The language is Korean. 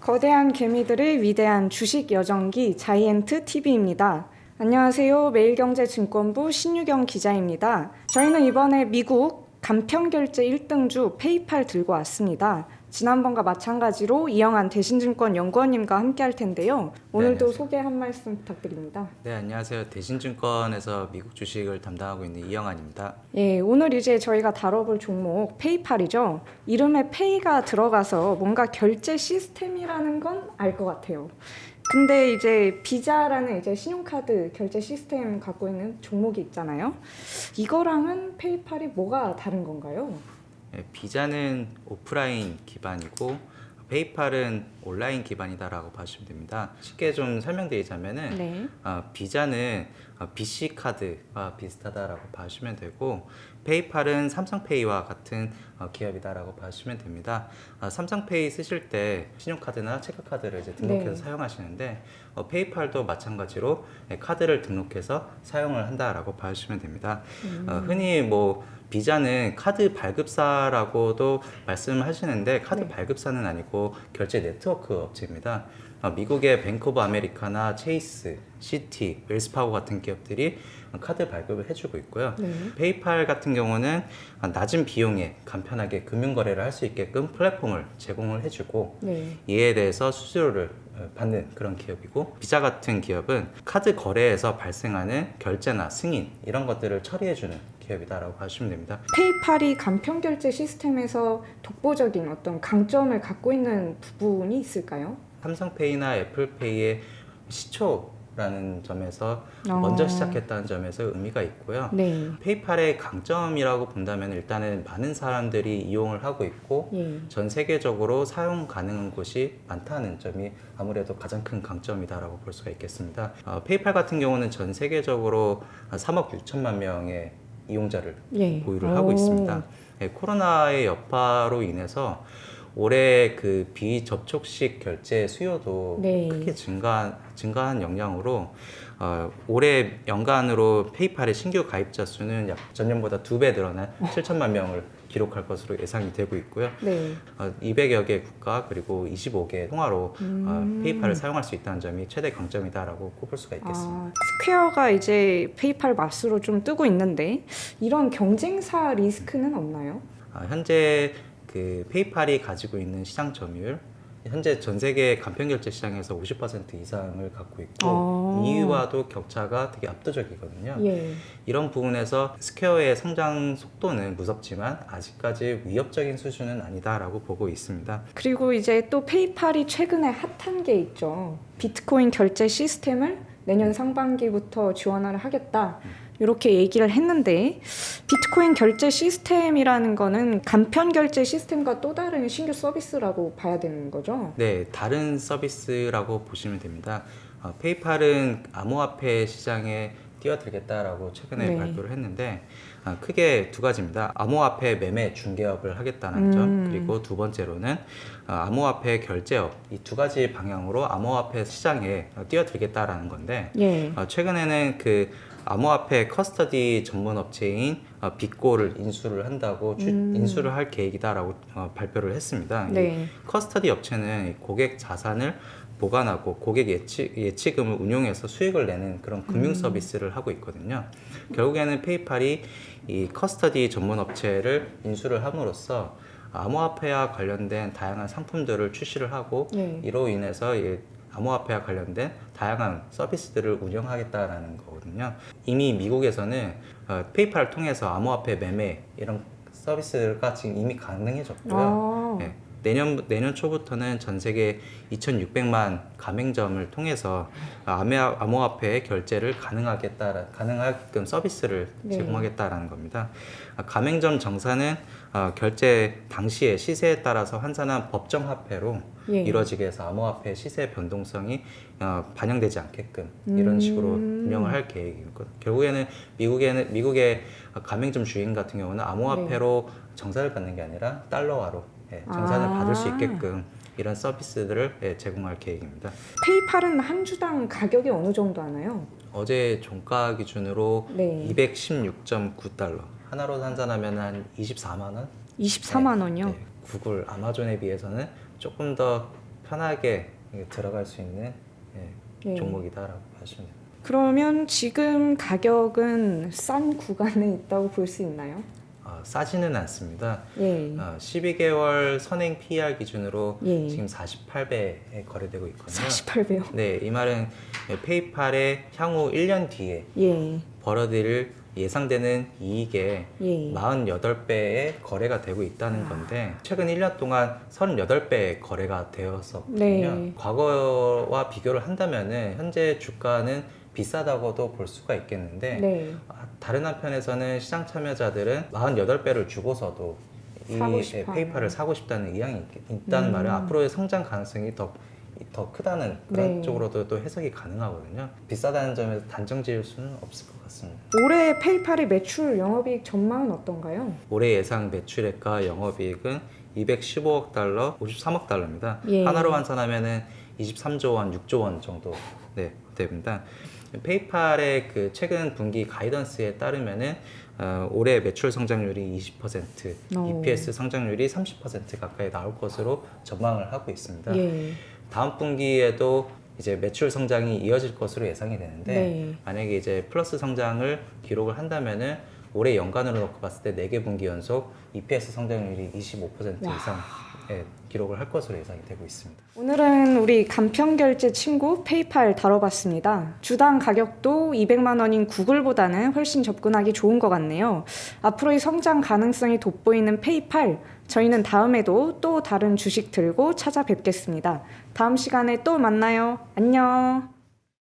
거대한 개미들의 위대한 주식 여정기 자이언트 TV입니다. 안녕하세요. 매일경제증권부 신유경 기자입니다. 저희는 이번에 미국 간편결제 1등주 페이팔 들고 왔습니다. 지난번과 마찬가지로 이영환 대신증권 연구원님과 함께 할 텐데요. 오늘도 소개 한 말씀 부탁드립니다. 네, 안녕하세요. 대신증권에서 미국 주식을 담당하고 있는 이영환입니다. 예, 오늘 이제 저희가 다뤄볼 종목 페이팔이죠. 이름에 페이가 들어가서 뭔가 결제 시스템이라는 건 알 것 같아요. 근데 이제 비자라는 이제 신용카드 결제 시스템 갖고 있는 종목이 있잖아요. 이거랑은 페이팔이 뭐가 다른 건가요? 네, 비자는 오프라인 기반이고 페이팔은 온라인 기반이다라고 봐주시면 됩니다. 쉽게 좀 설명드리자면은 네. 비자는 BC 카드와 비슷하다라고 봐주시면 되고 페이팔은 삼성페이와 같은 기업이다라고 봐주시면 됩니다. 삼성페이 쓰실 때 신용카드나 체크카드를 이제 등록해서 네. 사용하시는데 페이팔도 마찬가지로 카드를 등록해서 사용을 한다라고 봐주시면 됩니다. 흔히 뭐 비자는 카드 발급사라고도 말씀을 하시는데 카드 네. 발급사는 아니고 결제 네트워크 업체입니다. 미국의 뱅크 오브 아메리카나, 체이스, 시티, 웰스파고 같은 기업들이 카드 발급을 해주고 있고요. 네. 페이팔 같은 경우는 낮은 비용에 간편하게 금융거래를 할 수 있게끔 플랫폼을 제공을 해주고 네. 이에 대해서 수수료를 받는 그런 기업이고 비자 같은 기업은 카드 거래에서 발생하는 결제나 승인 이런 것들을 처리해주는 기업이다라고 봐주시면 됩니다. 페이팔이 간편결제 시스템에서 독보적인 어떤 강점을 갖고 있는 부분이 있을까요? 삼성페이나 애플페이의 시초라는 점에서 먼저 시작했다는 점에서 의미가 있고요. 네. 페이팔의 강점이라고 본다면 일단은 많은 사람들이 이용을 하고 있고 예. 전 세계적으로 사용 가능한 곳이 많다는 점이 아무래도 가장 큰 강점이다라고 볼 수가 있겠습니다. 페이팔 같은 경우는 전 세계적으로 3억 6천만 명의 이용자를 예. 보유를 하고 있습니다. 코로나의 여파로 인해서 올해 그 비접촉식 결제 수요도 네. 크게 증가한 영향으로 올해 연간으로 페이팔의 신규 가입자 수는 약 전년보다 2배 늘어난 7천만 명을 기록할 것으로 예상이 되고 있고요. 네. 200여 개 국가 그리고 25개 통화로 페이팔을 사용할 수 있다는 점이 최대 강점이다라고 꼽을 수가 있겠습니다. 스퀘어가 이제 페이팔 맛으로 좀 뜨고 있는데 이런 경쟁사 리스크는 없나요? 현재 그 페이팔이 가지고 있는 시장 점유율 현재 전 세계 간편결제 시장에서 50% 이상을 갖고 있고 EU와도 격차가 되게 압도적이거든요. 예. 이런 부분에서 스퀘어의 성장 속도는 무섭지만 아직까지 위협적인 수준은 아니다라고 보고 있습니다. 그리고 이제 또 페이팔이 최근에 핫한 게 있죠. 비트코인 결제 시스템을 내년 상반기부터 지원을 하겠다. 이렇게 얘기를 했는데 비트코인 결제 시스템이라는 거는 간편 결제 시스템과 또 다른 신규 서비스라고 봐야 되는 거죠? 네, 다른 서비스라고 보시면 됩니다. 페이팔은 암호화폐 시장에 뛰어들겠다라고 최근에 네. 발표를 했는데 크게 두 가지입니다. 암호화폐 매매 중개업을 하겠다는 점 그리고 두 번째로는 암호화폐 결제업 이 두 가지 방향으로 암호화폐 시장에 뛰어들겠다라는 건데 예. 최근에는 그 암호화폐 커스터디 전문 업체인 빅고를 인수를 한다고 인수를 할 계획이다라고 발표를 했습니다. 네. 이 커스터디 업체는 고객 자산을 보관하고 고객 예치금을 운용해서 수익을 내는 그런 금융 서비스를 하고 있거든요. 결국에는 페이팔이 이 커스터디 전문 업체를 인수를 함으로써 암호화폐와 관련된 다양한 상품들을 출시를 하고 예. 이로 인해서 암호화폐와 관련된 다양한 서비스들을 운영하겠다라는 거거든요. 이미 미국에서는 페이팔을 통해서 암호화폐 매매 이런 서비스가 지금 이미 가능해졌고요. 네, 내년 초부터는 전 세계 2,600만 가맹점을 통해서 암호화폐 결제를 가능하게끔 서비스를 네. 제공하겠다라는 겁니다. 가맹점 정산은 결제 당시의 시세에 따라서 환산한 법정 화폐로 예. 이루어지게 해서 암호화폐 시세 변동성이 반영되지 않게끔 이런 식으로 운영을 할 계획이고 결국에는 미국의 가맹점 주인 같은 경우는 암호화폐로 정산을 받는 게 아니라 달러화로 정산을 받을 수 있게끔 이런 서비스들을 제공할 계획입니다. 페이팔은 한 주당 가격이 어느 정도 하나요? 어제 종가 기준으로 네. 216.9달러 하나로 환산하면 한 24만 원? 24만 원이요? 네, 구글, 아마존에 비해서는 조금 더 편하게 들어갈 수 있는 네. 종목이다라고 하시면 됩니다. 그러면 지금 가격은 싼 구간에 있다고 볼 수 있나요? 싸지는 않습니다. 예. 12개월 선행 PER 기준으로 예. 지금 48배에 거래되고 있거든요. 48배요? 네, 이 말은 페이팔의 향후 1년 뒤에 예. 벌어들일 예상되는 이익의 예. 48배의 거래가 되고 있다는 건데 최근 1년 동안 38배의 거래가 되었었거든요. 네. 과거와 비교를 한다면은 현재 주가는 비싸다고도 볼 수가 있겠는데 네. 다른 한편에서는 시장 참여자들은 48배를 주고서도 이 사고 싶어 페이팔을 사고 싶다는 의향이 있다는 말은 앞으로의 성장 가능성이 더 크다는 그런 네. 쪽으로도 또 해석이 가능하거든요. 비싸다는 점에서 단정 지을 수는 없을 것 같습니다. 올해 페이팔의 매출 영업이익 전망은 어떤가요? 올해 예상 매출액과 영업이익은 215억 달러, 53억 달러입니다. 예. 하나로 환산하면은 23조 원, 6조 원 정도 됩니다. 페이팔의 그 최근 분기 가이던스에 따르면은 올해 매출 성장률이 20%, 오. EPS 성장률이 30% 가까이 나올 것으로 전망을 하고 있습니다. 예. 다음 분기에도 이제 매출 성장이 이어질 것으로 예상이 되는데 네. 만약에 이제 플러스 성장을 기록을 한다면은 올해 연간으로 놓고 봤을 때 4개 분기 연속 EPS 성장률이 25% 이상 기록을 할 것으로 예상이 되고 있습니다. 오늘은 우리 간편결제 친구 페이팔 다뤄봤습니다. 주당 가격도 200만 원인 구글보다는 훨씬 접근하기 좋은 것 같네요. 앞으로의 성장 가능성이 돋보이는 페이팔, 저희는 다음에도 또 다른 주식 들고 찾아뵙겠습니다. 다음 시간에 또 만나요. 안녕.